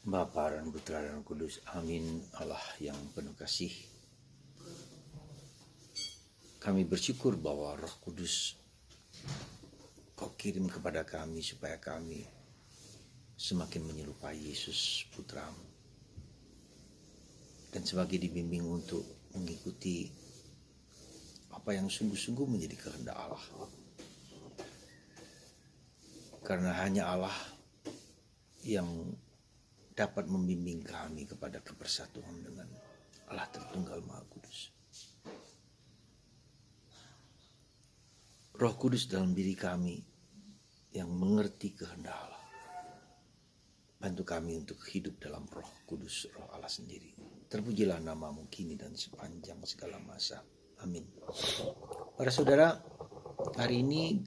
Bapa dan Putra dan Roh Kudus. Amin. Allah yang penuh kasih. Kami bersyukur bahwa Roh Kudus Kau kirim kepada kami supaya kami semakin menyerupai Yesus Putramu. Dan sebagai dibimbing untuk mengikuti apa yang sungguh-sungguh menjadi kehendak Allah. Karena hanya Allah yang dapat membimbing kami kepada kebersatuan dengan Allah Tritunggal Maha Kudus. Roh Kudus dalam diri kami yang mengerti kehendak Allah. Bantu kami untuk hidup dalam Roh Kudus, Roh Allah sendiri. Terpujilah namamu kini dan sepanjang segala masa. Amin. Para saudara, hari ini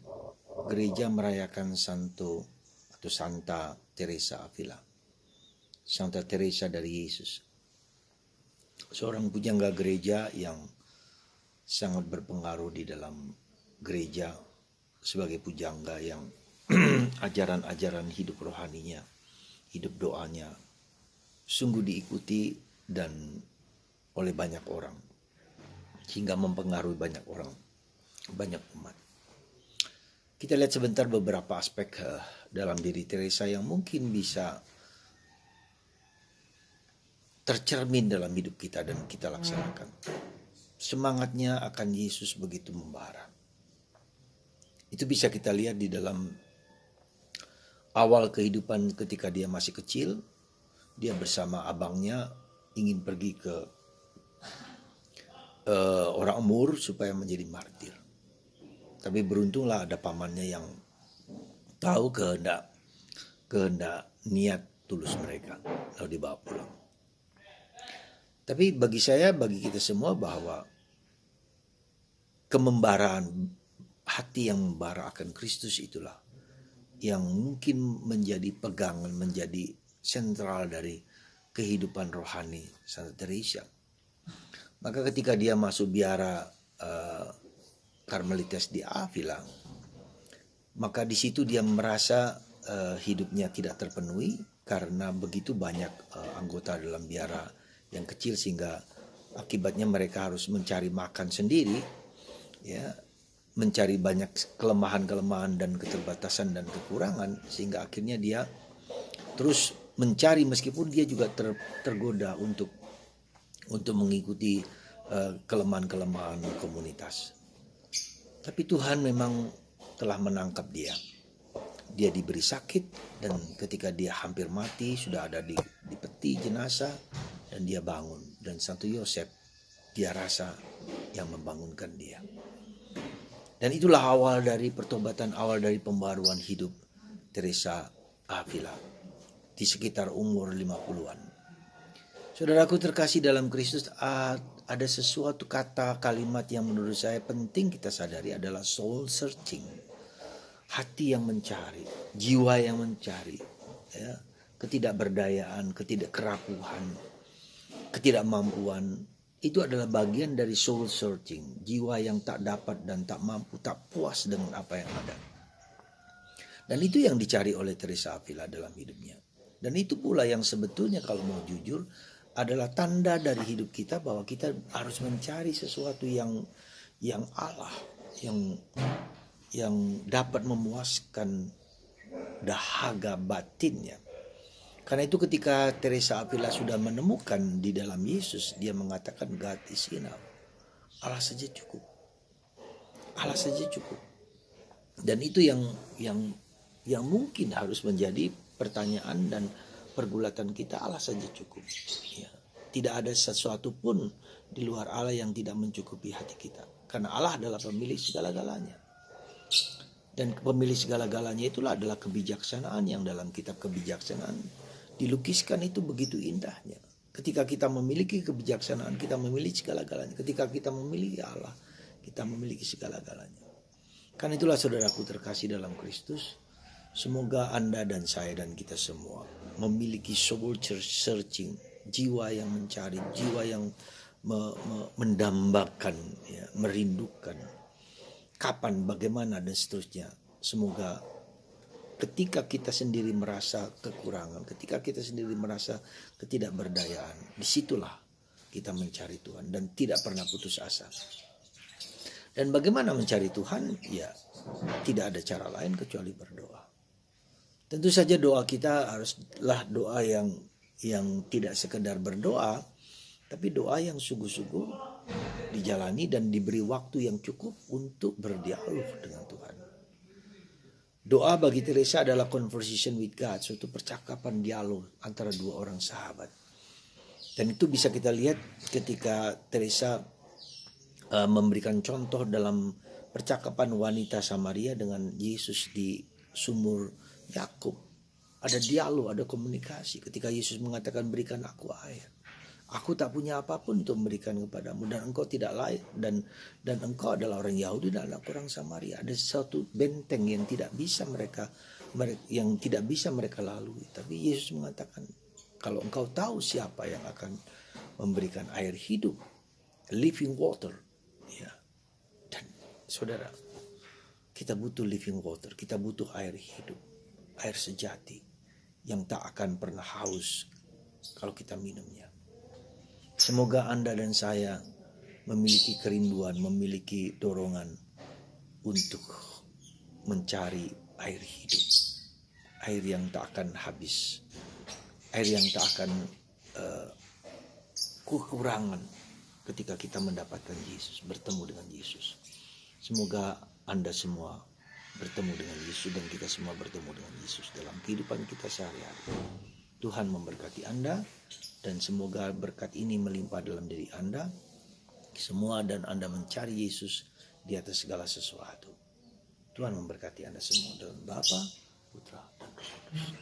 gereja merayakan Santo atau Santa Teresa Avila. Santa Teresa dari Yesus. Seorang pujangga gereja yang sangat berpengaruh di dalam gereja sebagai pujangga yang ajaran-ajaran hidup rohaninya, hidup doanya sungguh diikuti dan oleh banyak orang hingga mempengaruhi banyak orang, banyak umat. Kita lihat sebentar beberapa aspek dalam diri Teresa yang mungkin bisa tercermin dalam hidup kita dan kita laksanakan. Semangatnya akan Yesus begitu membara. Itu bisa kita lihat di dalam awal kehidupan ketika dia masih kecil. Dia bersama abangnya ingin pergi ke orang Amur supaya menjadi martir. Tapi beruntunglah ada pamannya yang tahu kehendak niat tulus mereka, lalu dibawa pulang. Tapi bagi saya, bagi kita semua, bahwa kemembaraan hati yang membara akan Kristus itulah yang mungkin menjadi pegangan, menjadi sentral dari kehidupan rohani Santa Teresa. Maka ketika dia masuk biara Karmelitas di Avila, maka di situ dia merasa hidupnya tidak terpenuhi karena begitu banyak anggota dalam biara yang kecil, sehingga akibatnya mereka harus mencari makan sendiri, ya, mencari banyak kelemahan-kelemahan dan keterbatasan dan kekurangan, sehingga akhirnya dia terus mencari meskipun dia juga tergoda untuk mengikuti kelemahan-kelemahan komunitas. Tapi Tuhan memang telah menangkap dia. Dia diberi sakit dan ketika dia hampir mati, sudah ada di peti jenazah, dan dia bangun. Dan Santo Yosef dia rasa yang membangunkan dia. Dan itulah awal dari pertobatan, awal dari pembaruan hidup Teresa Avila di sekitar umur 50-an. Saudaraku terkasih dalam Kristus, ada sesuatu kata kalimat yang menurut saya penting kita sadari adalah soul searching. Hati yang mencari, jiwa yang mencari, ya, ketidakberdayaan, ketidakkerapuhan, ketidakmampuan, itu adalah bagian dari soul searching. Jiwa yang tak dapat dan tak mampu, tak puas dengan apa yang ada. Dan itu yang dicari oleh Teresa Avila dalam hidupnya. Dan itu pula yang sebetulnya kalau mau jujur adalah tanda dari hidup kita bahwa kita harus mencari sesuatu yang Allah, yang dapat memuaskan dahaga batinnya. Karena itu ketika Teresa Avila sudah menemukan di dalam Yesus, dia mengatakan God is enough. Allah saja cukup. Allah saja cukup. Dan itu yang mungkin harus menjadi pertanyaan dan pergulatan kita. Allah saja cukup. Ya. Tidak ada sesuatu pun di luar Allah yang tidak mencukupi hati kita. Karena Allah adalah pemilik segala-galanya. Dan pemilik segala-galanya itulah adalah kebijaksanaan yang dalam kitab kebijaksanaan dilukiskan itu begitu indahnya. Ketika kita memiliki kebijaksanaan, kita memiliki segala-galanya. Ketika kita memiliki Allah, kita memiliki segala-galanya. Karena itulah saudaraku terkasih dalam Kristus, semoga Anda dan saya dan kita semua memiliki soul searching, jiwa yang mencari, jiwa yang mendambakan, ya, merindukan kapan, bagaimana dan seterusnya. Semoga ketika kita sendiri merasa kekurangan, ketika kita sendiri merasa ketidakberdayaan, disitulah kita mencari Tuhan dan tidak pernah putus asa. Dan bagaimana mencari Tuhan? Ya, tidak ada cara lain kecuali berdoa. Tentu saja doa kita haruslah doa yang tidak sekedar berdoa, tapi doa yang sungguh-sungguh dijalani dan diberi waktu yang cukup untuk berdialog dengan Tuhan. Doa bagi Teresa adalah conversation with God, suatu percakapan dialog antara dua orang sahabat. Dan itu bisa kita lihat ketika Teresa memberikan contoh dalam percakapan wanita Samaria dengan Yesus di sumur Yakub. Ada dialog, ada komunikasi. Ketika Yesus mengatakan, berikan aku air. Aku tak punya apapun untuk memberikan kepadamu, dan engkau tidak layak, dan engkau adalah orang Yahudi dan orang Samaria. Ada satu benteng yang tidak bisa mereka lalui. Tapi Yesus mengatakan, kalau engkau tahu siapa yang akan memberikan air hidup, living water, ya. Dan saudara, kita butuh living water, kita butuh air hidup, air sejati yang tak akan pernah haus kalau kita minumnya. Semoga Anda dan saya memiliki kerinduan, memiliki dorongan untuk mencari air hidup, air yang tak akan habis, air yang tak akan kekurangan ketika kita mendapatkan Yesus, bertemu dengan Yesus. Semoga Anda semua bertemu dengan Yesus dan kita semua bertemu dengan Yesus dalam kehidupan kita sehari-hari. Tuhan memberkati Anda dan semoga berkat ini melimpah dalam diri Anda semua dan Anda mencari Yesus di atas segala sesuatu. Tuhan memberkati Anda semua dalam Bapa, Putra, dan Roh Kudus.